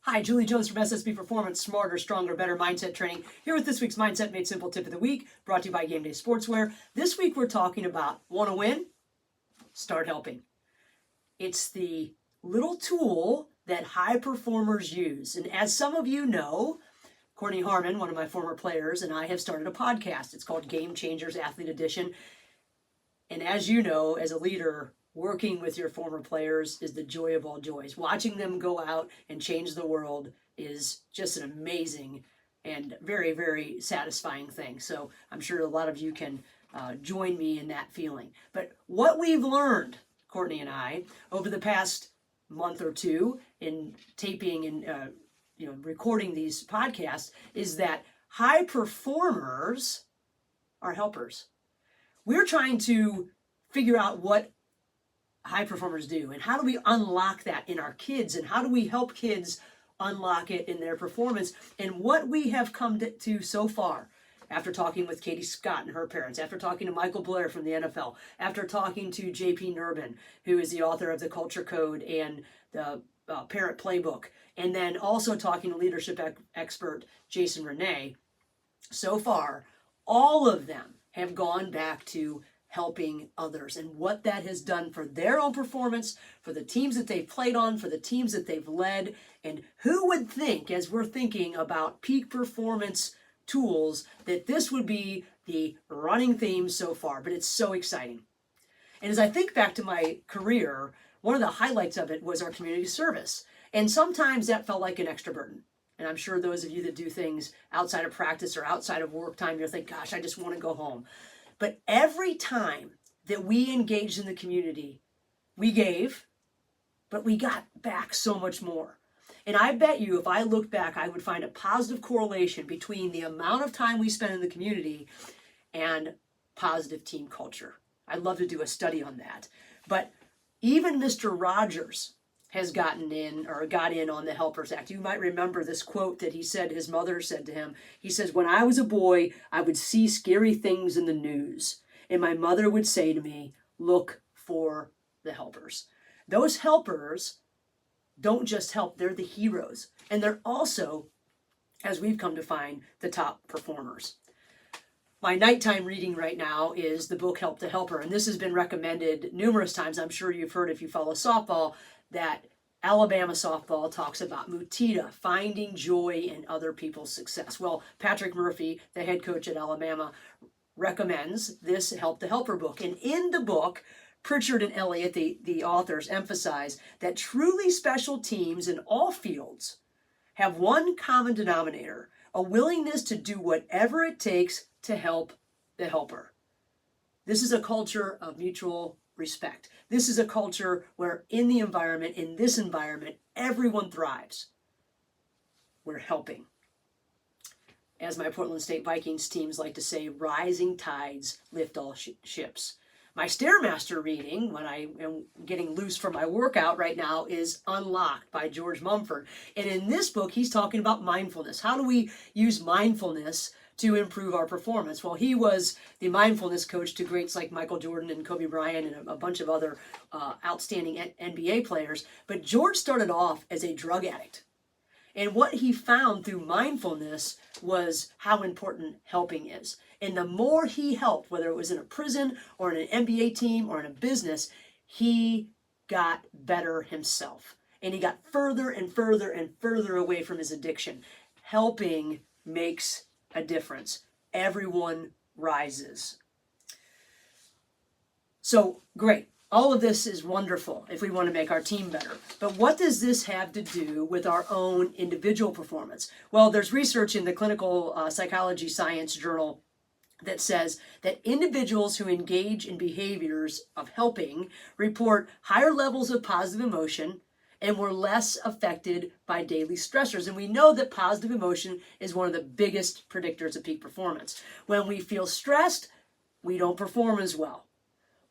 Hi, Julie Jones from SSB Performance, Smarter, Stronger, Better Mindset Training, here with this week's Mindset Made Simple Tip of the Week, brought to you by Game Day Sportswear. This week we're talking about, want to win? Start helping. It's the little tool that high performers use. And as some of you know, Courtney Harmon, one of my former players, and I have started a podcast. It's called Game Changers Athlete Edition. And as you know, as a leader, working with your former players is the joy of all joys. Watching them go out and change the world is just an amazing and very, very satisfying thing. So I'm sure a lot of you can join me in that feeling. But what we've learned, Courtney and I, over the past month or two in taping and recording these podcasts is that high performers are helpers. We're trying to figure out what high performers do and how do we unlock that in our kids and how do we help kids unlock it in their performance. And what we have come to so far, after talking with Katie Scott and her parents, after talking to Michael Blair from the NFL, after talking to JP Nerbun, who is the author of the Culture Code and the Parent Playbook, and then also talking to leadership expert Jason Renee, so far, all of them have gone back to helping others and what that has done for their own performance, for the teams that they've played on, for the teams that they've led. And who would think, as we're thinking about peak performance tools, that this would be the running theme so far? But it's so exciting. And as I think back to my career, one of the highlights of it was our community service. And sometimes that felt like an extra burden. And I'm sure those of you that do things outside of practice or outside of work time, you'll think, gosh, I just want to go home. But every time that we engaged in the community, we gave, but we got back so much more. And I bet you if I look back, I would find a positive correlation between the amount of time we spend in the community and positive team culture. I'd love to do a study on that. But even Mr. Rogers has got in on the Helpers Act. You might remember this quote that he said his mother said to him. He says, "When I was a boy, I would see scary things in the news, and my mother would say to me, 'Look for the helpers.'" Those helpers don't just help, they're the heroes. And they're also, as we've come to find, the top performers. My nighttime reading right now is the book Help the Helper, and this has been recommended numerous times. I'm sure you've heard, if you follow softball, that Alabama softball talks about Mutita, finding joy in other people's success. Well, Patrick Murphy, the head coach at Alabama, recommends this Help the Helper book. And in the book, Pritchard and Elliott, the authors, emphasize that truly special teams in all fields have one common denominator: a willingness to do whatever it takes to help the helper. This is a culture of mutual respect. This is a culture where in this environment, everyone thrives. We're helping. As my Portland State Vikings teams like to say, rising tides lift all ships. My Stairmaster reading, when I am getting loose from my workout right now, is Unlocked by George Mumford. And in this book, he's talking about mindfulness. How do we use mindfulness to improve our performance? Well, he was the mindfulness coach to greats like Michael Jordan and Kobe Bryant and a bunch of other outstanding NBA players. But George started off as a drug addict. And what he found through mindfulness was how important helping is. And the more he helped, whether it was in a prison or in an NBA team or in a business, he got better himself. And he got further and further and further away from his addiction. Helping makes a difference. Everyone rises. So, great. All of this is wonderful if we want to make our team better. But what does this have to do with our own individual performance? Well, there's research in the Clinical Psychology Science Journal that says that individuals who engage in behaviors of helping report higher levels of positive emotion and were less affected by daily stressors. And we know that positive emotion is one of the biggest predictors of peak performance. When we feel stressed, we don't perform as well.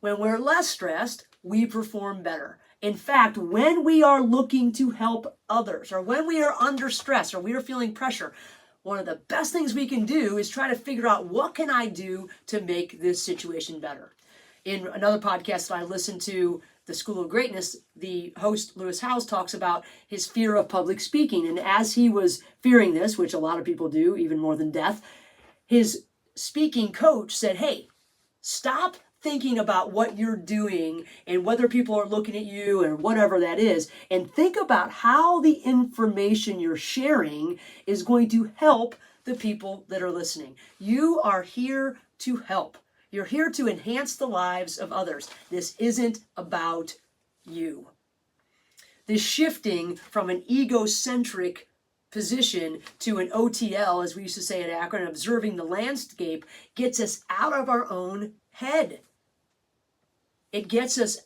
When we're less stressed, we perform better. In fact, when we are looking to help others, or when we are under stress, or we are feeling pressure, one of the best things we can do is try to figure out, what can I do to make this situation better? In another podcast that I listened to The School of Greatness, the host Lewis Howes talks about his fear of public speaking. And as he was fearing this, which a lot of people do, even more than death, his speaking coach said, hey, stop thinking about what you're doing and whether people are looking at you or whatever that is, and think about how the information you're sharing is going to help the people that are listening. You are here to help. You're here to enhance the lives of others. This isn't about you. This shifting from an egocentric position to an OTL, as we used to say at Akron, observing the landscape, gets us out of our own head. It gets us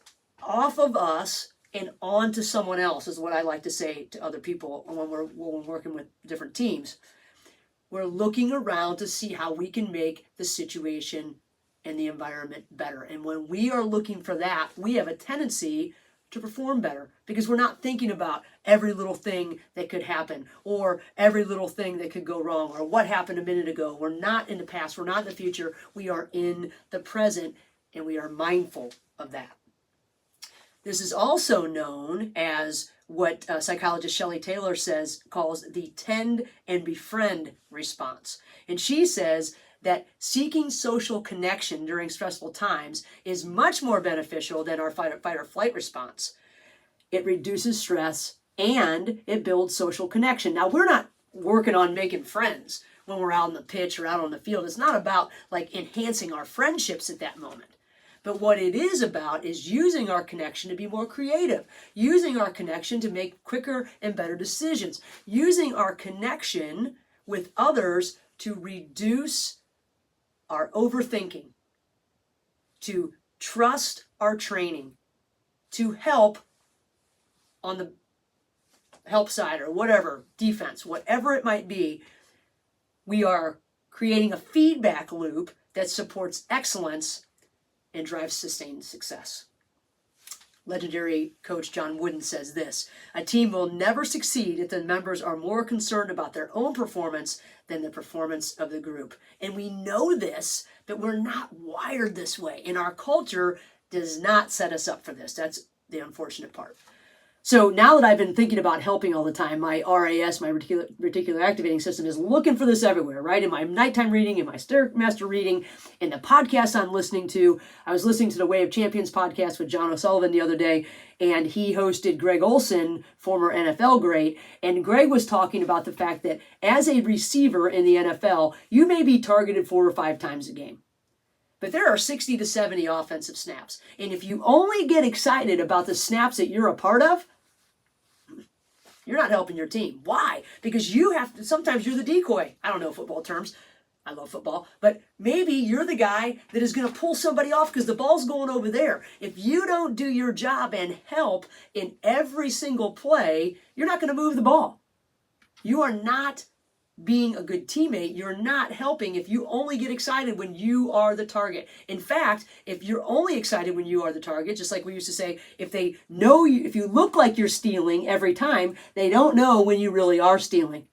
off of us and onto someone else, is what I like to say to other people when we're working with different teams. We're looking around to see how we can make the situation and the environment better. And when we are looking for that, we have a tendency to perform better because we're not thinking about every little thing that could happen or every little thing that could go wrong or what happened a minute ago. We're not in the past. We're not in the future. We are in the present, and we are mindful of that. This is also known as what psychologist Shelley Taylor calls the tend and befriend response. And she says that seeking social connection during stressful times is much more beneficial than our fight or flight response. It reduces stress and it builds social connection. Now, we're not working on making friends when we're out on the pitch or out on the field. It's not about like enhancing our friendships at that moment. But what it is about is using our connection to be more creative, using our connection to make quicker and better decisions, using our connection with others to reduce our overthinking, to trust our training, to help on the help side or whatever, defense, whatever it might be. We are creating a feedback loop that supports excellence and drives sustained success. Legendary coach John Wooden says this: a team will never succeed if the members are more concerned about their own performance than the performance of the group. And we know this, but we're not wired this way. And our culture does not set us up for this. That's the unfortunate part. So now that I've been thinking about helping all the time, my RAS, my reticular activating system, is looking for this everywhere, right? In my nighttime reading, in my Stairmaster reading, in the podcasts I'm listening to. I was listening to the Way of Champions podcast with John O'Sullivan the other day, and he hosted Greg Olson, former NFL great, and Greg was talking about the fact that as a receiver in the NFL, you may be targeted 4 or 5 times a game. But there are 60 to 70 offensive snaps. And if you only get excited about the snaps that you're a part of, you're not helping your team. Why? Because you have to, sometimes you're the decoy. I don't know football terms. I love football. But maybe you're the guy that is going to pull somebody off because the ball's going over there. If you don't do your job and help in every single play, you're not going to move the ball. You are not being a good teammate. You're not helping if you only get excited when you are the target. In fact, if you're only excited when you are the target, just like we used to say, if they know you, if you look like you're stealing every time, they don't know when you really are stealing,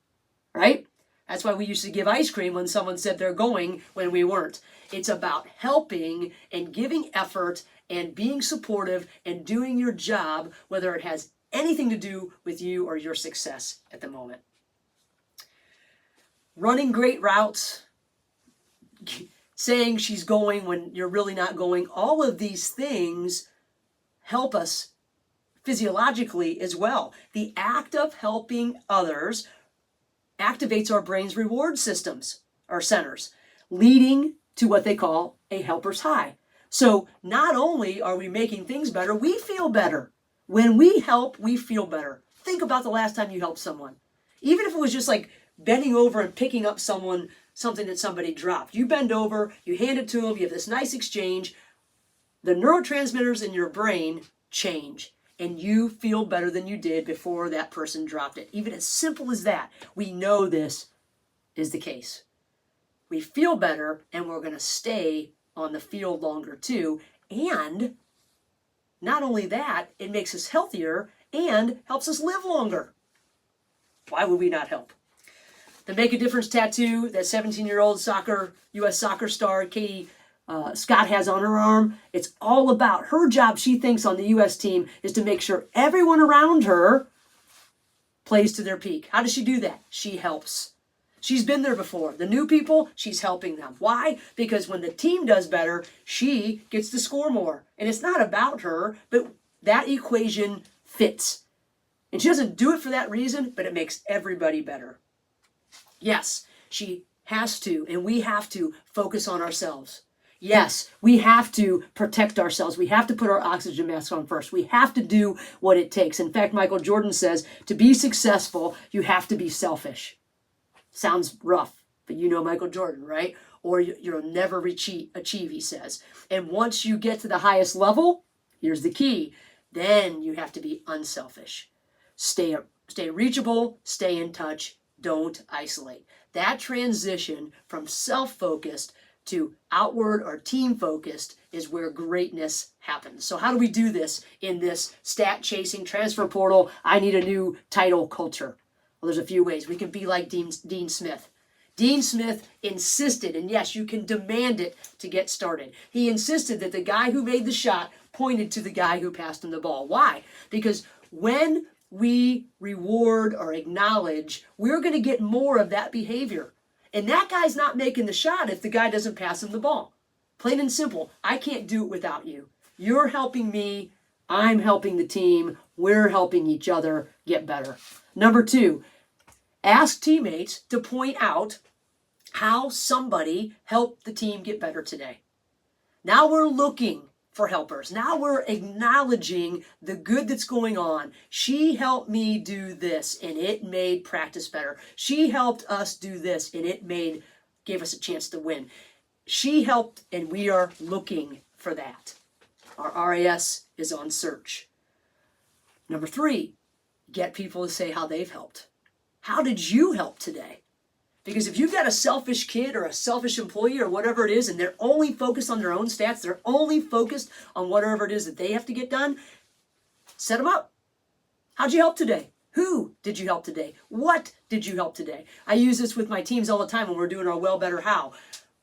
right? That's why we used to give ice cream when someone said they're going when we weren't. It's about helping and giving effort and being supportive and doing your job, whether it has anything to do with you or your success at the moment. Running great routes, saying she's going when you're really not going, all of these things help us physiologically as well. The act of helping others activates our brain's reward systems, our centers, leading to what they call a helper's high. So not only are we making things better, we feel better. When we help, we feel better. Think about the last time you helped someone. Even if it was just like bending over and picking up something that somebody dropped. You bend over, you hand it to them, you have this nice exchange. The neurotransmitters in your brain change, and you feel better than you did before that person dropped it. Even as simple as that, we know this is the case. We feel better, and we're going to stay on the field longer too. And not only that, it makes us healthier and helps us live longer. Why would we not help? The Make a Difference tattoo that 17-year-old U.S. soccer star Katie Scott has on her arm. It's all about her job. She thinks on the U.S. team is to make sure everyone around her plays to their peak. How does she do that? She helps. She's been there before. The new people, she's helping them. Why? Because when the team does better, she gets to score more. And it's not about her, but that equation fits. And she doesn't do it for that reason, but it makes everybody better. Yes, she has to, and we have to focus on ourselves. Yes, we have to protect ourselves. We have to put our oxygen mask on first. We have to do what it takes. In fact, Michael Jordan says, to be successful, you have to be selfish. Sounds rough, but you know Michael Jordan, right? Or you'll never achieve, he says. And once you get to the highest level, here's the key, then you have to be unselfish. Stay reachable, stay in touch, don't isolate. That transition from self-focused to outward or team-focused is where greatness happens. So how do we do this in this stat-chasing, transfer portal, I need a new title culture? Well, there's a few ways. We can be like Dean Smith. Dean Smith insisted, and yes, you can demand it to get started. He insisted that the guy who made the shot pointed to the guy who passed him the ball. Why? Because when we reward or acknowledge, we're going to get more of that behavior. And that guy's not making the shot if the guy doesn't pass him the ball. Plain and simple, I can't do it without you. You're helping me, I'm helping the team, we're helping each other get better. Number 2, ask teammates to point out how somebody helped the team get better today. Now we're looking for helpers. Now we're acknowledging the good that's going on. She helped me do this and it made practice better. She helped us do this and it gave us a chance to win. She helped and we are looking for that. Our RAS is on search. Number 3, get people to say how they've helped. How did you help today? Because if you've got a selfish kid or a selfish employee or whatever it is, and they're only focused on their own stats, they're only focused on whatever it is that they have to get done, set them up. How'd you help today? Who did you help today? What did you help today? I use this with my teams all the time when we're doing our well, better, how.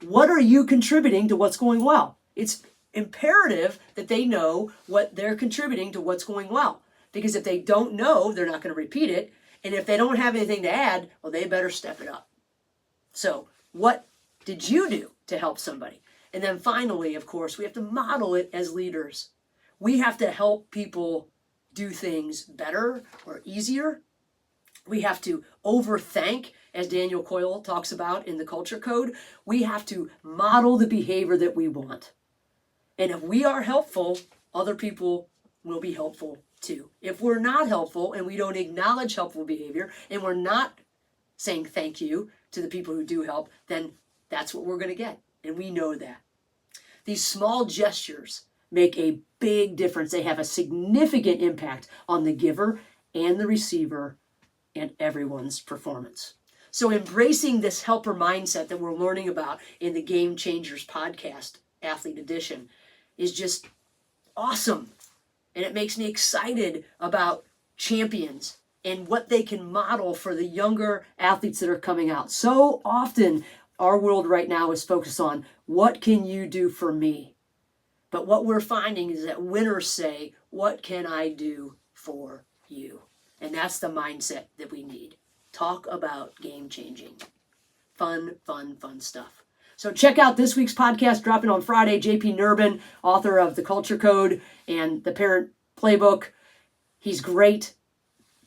What are you contributing to what's going well? It's imperative that they know what they're contributing to what's going well. Because if they don't know, they're not going to repeat it. And if they don't have anything to add, well, they better step it up. So what did you do to help somebody? And then finally, of course, we have to model it as leaders. We have to help people do things better or easier. We have to overthink, as Daniel Coyle talks about in the Culture Code. We have to model the behavior that we want. And if we are helpful, other people will be helpful too. If we're not helpful and we don't acknowledge helpful behavior and we're not saying thank you to the people who do help, then that's what we're going to get. And we know that. These small gestures make a big difference. They have a significant impact on the giver and the receiver and everyone's performance. So embracing this helper mindset that we're learning about in the Game Changers podcast, Athlete Edition, is just awesome. And it makes me excited about champions and what they can model for the younger athletes that are coming out. So often, our world right now is focused on what can you do for me? But what we're finding is that winners say, what can I do for you? And that's the mindset that we need. Talk about game changing. Fun, fun, fun stuff. So check out this week's podcast dropping on Friday. JP Nerbun, author of The Culture Code and The Parent Playbook. He's great.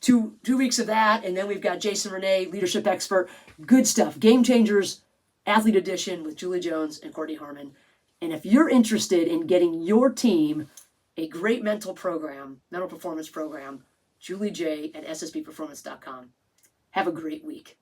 Two weeks of that, and then we've got Jason Renee, leadership expert. Good stuff. Game Changers, Athlete Edition with Julie Jones and Courtney Harmon. And if you're interested in getting your team a great mental performance program, Julie J at ssbperformance.com. Have a great week.